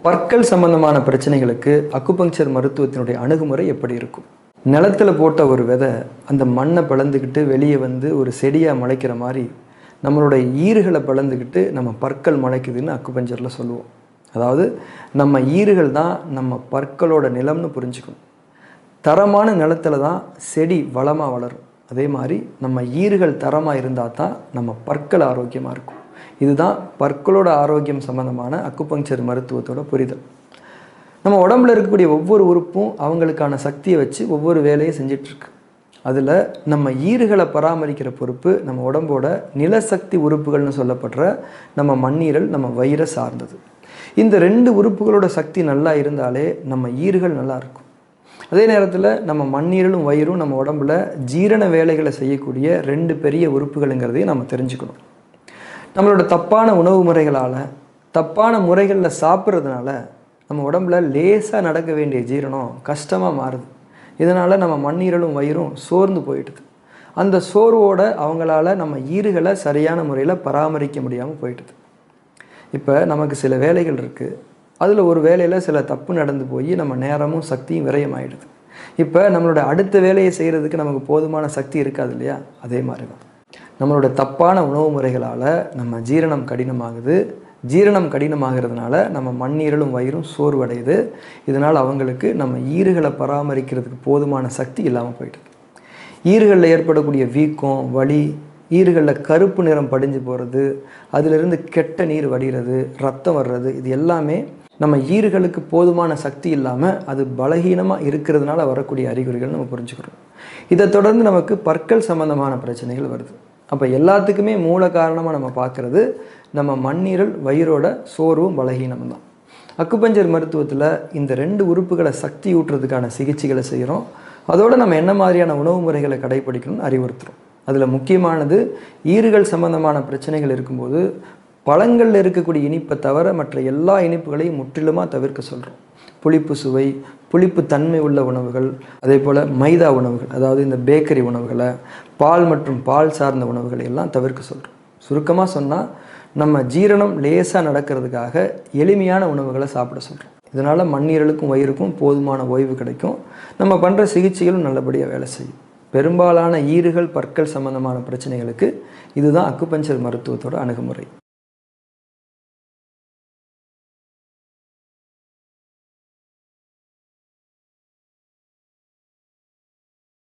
பற்கள் சம்பந்தமான பிரச்சனைகளுக்கு அக்குபங்சர் மருத்துவத்தினுடைய அணுகுமுறை எப்படி இருக்கும்? நிலத்தில் போட்ட ஒரு விதை அந்த மண்ணை பிளந்துக்கிட்டு வெளியே வந்து ஒரு செடியாக முளைக்கிற மாதிரி நம்மளுடைய ஈறுகளை பிளந்துக்கிட்டு நம்ம பற்கள் முளைக்குதுன்னு அக்குபஞ்சரில் சொல்லுவோம். அதாவது நம்ம ஈறுகள் தான் நம்ம பற்களோட நிலம்னு புரிஞ்சுக்கணும். தரமான நிலத்தில் தான் செடி வளமாக வளரும். அதே மாதிரி நம்ம ஈறுகள் தரமாக இருந்தால் தான் நம்ம பற்கள் ஆரோக்கியமாக இருக்கும். இதுதான் பற்களோட ஆரோக்கியம் சம்பந்தமான அக்குபங்சர் மருத்துவத்தோட புரிதல். நம்ம உடம்புல இருக்கக்கூடிய ஒவ்வொரு உறுப்பும் அவங்களுக்கான சக்தியை வச்சு ஒவ்வொரு வேலையை செஞ்சிட்ருக்கு. அதில் நம்ம ஈறுகளை பராமரிக்கிற பொறுப்பு நம்ம உடம்போட நிலசக்தி உறுப்புகள்னு சொல்லப்படுற நம்ம மண்ணீரல், நம்ம வயிறை சார்ந்தது. இந்த 2 உறுப்புகளோட சக்தி நல்லா இருந்தாலே நம்ம ஈறுகள் நல்லா இருக்கும். அதே நேரத்தில் நம்ம மண்ணீரலும் வயிறும் நம்ம உடம்புல ஜீரண வேலைகளை செய்யக்கூடிய 2 பெரிய உறுப்புகள்ங்கிறதையும் நம்ம தெரிஞ்சுக்கணும். நம்மளோட தப்பான உணவு முறைகளால், தப்பான முறைகளில் சாப்பிட்றதுனால நம்ம உடம்புல லேசாக நடக்க வேண்டிய ஜீரணம் கஷ்டமாக மாறுது. இதனால் நம்ம மண்ணீரலும் வயிறும் சோர்ந்து போயிடுது. அந்த சோர்வோடு அவங்களால நம்ம ஈறுகளை சரியான முறையில் பராமரிக்க முடியாமல் போயிடுது. இப்போ நமக்கு சில வேலைகள் இருக்குது. அதில் ஒரு வேலையில் சில தப்பு நடந்து போய் நம்ம நேரமும் சக்தியும் விரயமாயிடுது. இப்போ நம்மளோட அடுத்த வேலையை செய்கிறதுக்கு நமக்கு போதுமான சக்தி இருக்காது இல்லையா? அதே மாதிரி தான் நம்மளோட தப்பான உணவு முறைகளால் நம்ம ஜீரணம் கடினமாகுது. ஜீரணம் கடினமாகிறதுனால நம்ம மண்ணீரலும் வயிறும் சோர்வடையுது. இதனால் அவங்களுக்கு நம்ம ஈறுகளை பராமரிக்கிறதுக்கு போதுமான சக்தி இல்லாமல் போயிடுது. ஈறுகளில் ஏற்படக்கூடிய வீக்கம், வலி, ஈறுகளில் கருப்பு நிறம் படிஞ்சு போகிறது, அதிலிருந்து கெட்ட நீர் வடிகிறது, ரத்தம் வர்றது, இது எல்லாமே நம்ம ஈறுகளுக்கு போதுமான சக்தி இல்லாமல் அது பலகீனமாக இருக்கிறதுனால வரக்கூடிய அறிகுறிகள் நம்ம புரிஞ்சுக்கிறோம். இதை தொடர்ந்து நமக்கு பற்கள் சம்பந்தமான பிரச்சனைகள் வருது. அப்போ எல்லாத்துக்குமே மூல காரணமாக நம்ம பார்க்குறது நம்ம மண்ணீரல் வயிறோட சோர்வும் பலகீனமும் தான். அக்குபஞ்சர் மருத்துவத்தில் இந்த 2 உறுப்புகளை சக்தி ஊட்டுறதுக்கான சிகிச்சைகளை செய்கிறோம். அதோடு நம்ம என்ன மாதிரியான உணவு முறைகளை கடைப்பிடிக்கணும்னு அறிவுறுத்துகிறோம். அதில் முக்கியமானது ஈறுகள் சம்பந்தமான பிரச்சனைகள் இருக்கும்போது பழங்களில் இருக்கக்கூடிய இனிப்பை தவிர மற்ற எல்லா இனிப்புகளையும் முற்றிலுமாக தவிர்க்க சொல்கிறோம். புளிப்பு சுவை, புளிப்பு தன்மை உள்ள உணவுகள், அதே போல் மைதா உணவுகள், அதாவது இந்த பேக்கரி உணவுகளை, பால் மற்றும் பால் சார்ந்த உணவுகளை எல்லாம் தவிர்க்க சொல்கிறோம். சுருக்கமாக சொன்னால் நம்ம ஜீரணம் லேசாக நடக்கிறதுக்காக எளிமையான உணவுகளை சாப்பிட சொல்கிறோம். இதனால் மண்ணீரலுக்கும் வயிறுக்கும் போதுமான ஓய்வு கிடைக்கும். நம்ம பண்ணுற சிகிச்சைகளும் நல்லபடியாக வேலை செய்யும். பெரும்பாலான ஈறுகள், பற்கள் சம்பந்தமான பிரச்சனைகளுக்கு இதுதான் அக்குபஞ்சர் மருத்துவத்தோட அணுகுமுறை.